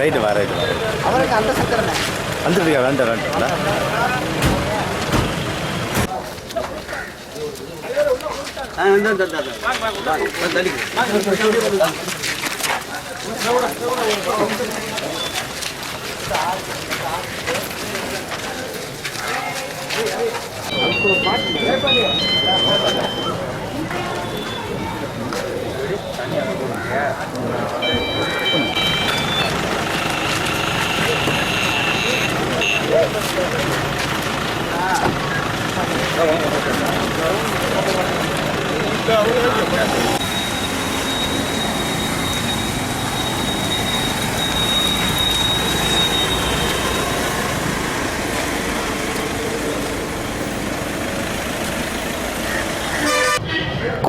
Right வா right வா அவருக்கு அந்த சக்கரமே வந்துருக்கா வேண்டாம்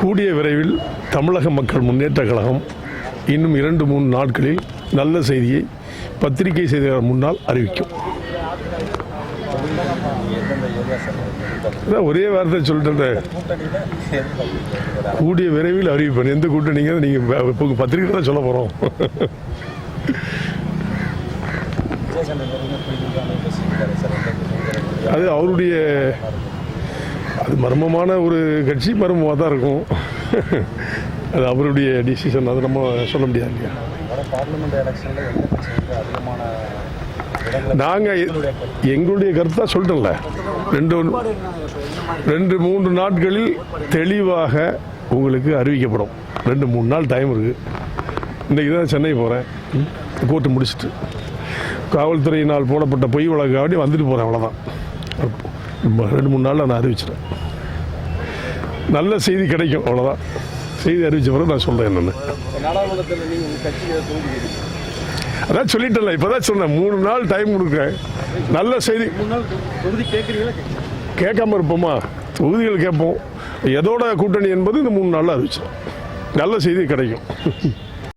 கூடிய விரைவில் தமிழக மக்கள் முன்னேற்ற கழகம் இன்னும் 2-3 நாட்களில் நல்ல செய்தியை பத்திரிகை செய்தியாளர் முன்னால் அறிவிக்கும். ஒரே வார்த்தை சொல்லிட்டு கூடிய விரைவில் அறிவிப்பேன். எந்த கூட்டணிங்க நீங்கள் பத்திரிகை தான் சொல்ல போகிறோம். அது அவருடைய அது மர்மமான ஒரு கட்சி, மர்மமாக தான் இருக்கும். அது அவருடைய டிசிஷன், அதை நம்ம சொல்ல முடியாது இல்லையா. நாங்கள் எங்களுடைய கருத்தாக சொல்லிட்டோம்ல, 2-3 நாட்களில் தெளிவாக உங்களுக்கு அறிவிக்கப்படும். 2-3 நாள் டைம் இருக்குது. இன்றைக்கி தான் சென்னை போகிறேன், கோர்ட்டு முடிச்சுட்டு காவல்துறையினால் போடப்பட்ட பொய் வழக்காடி வந்துட்டு போகிறேன். அவ்வளோதான். 2-3 நாளில் நான் அறிவிச்சிட்டேன். நல்ல செய்தி கிடைக்கும், அவ்வளோதான். செய்தி அறிவித்த பிறகு நான் சொல்கிறேன். என்னென்னு அதான் சொல்லிட்டேன்ல, இப்போ தான் சொன்னேன். 3 நாள் டைம் கொடுக்குறேன். நல்ல செய்தி கேட்காம இருப்போமா? தொகுதிகள் கேட்போம். எதோட கூட்டணி என்பது இந்த 3 நாளில் அறிவிச்சிடும். நல்ல செய்தி கிடைக்கும்.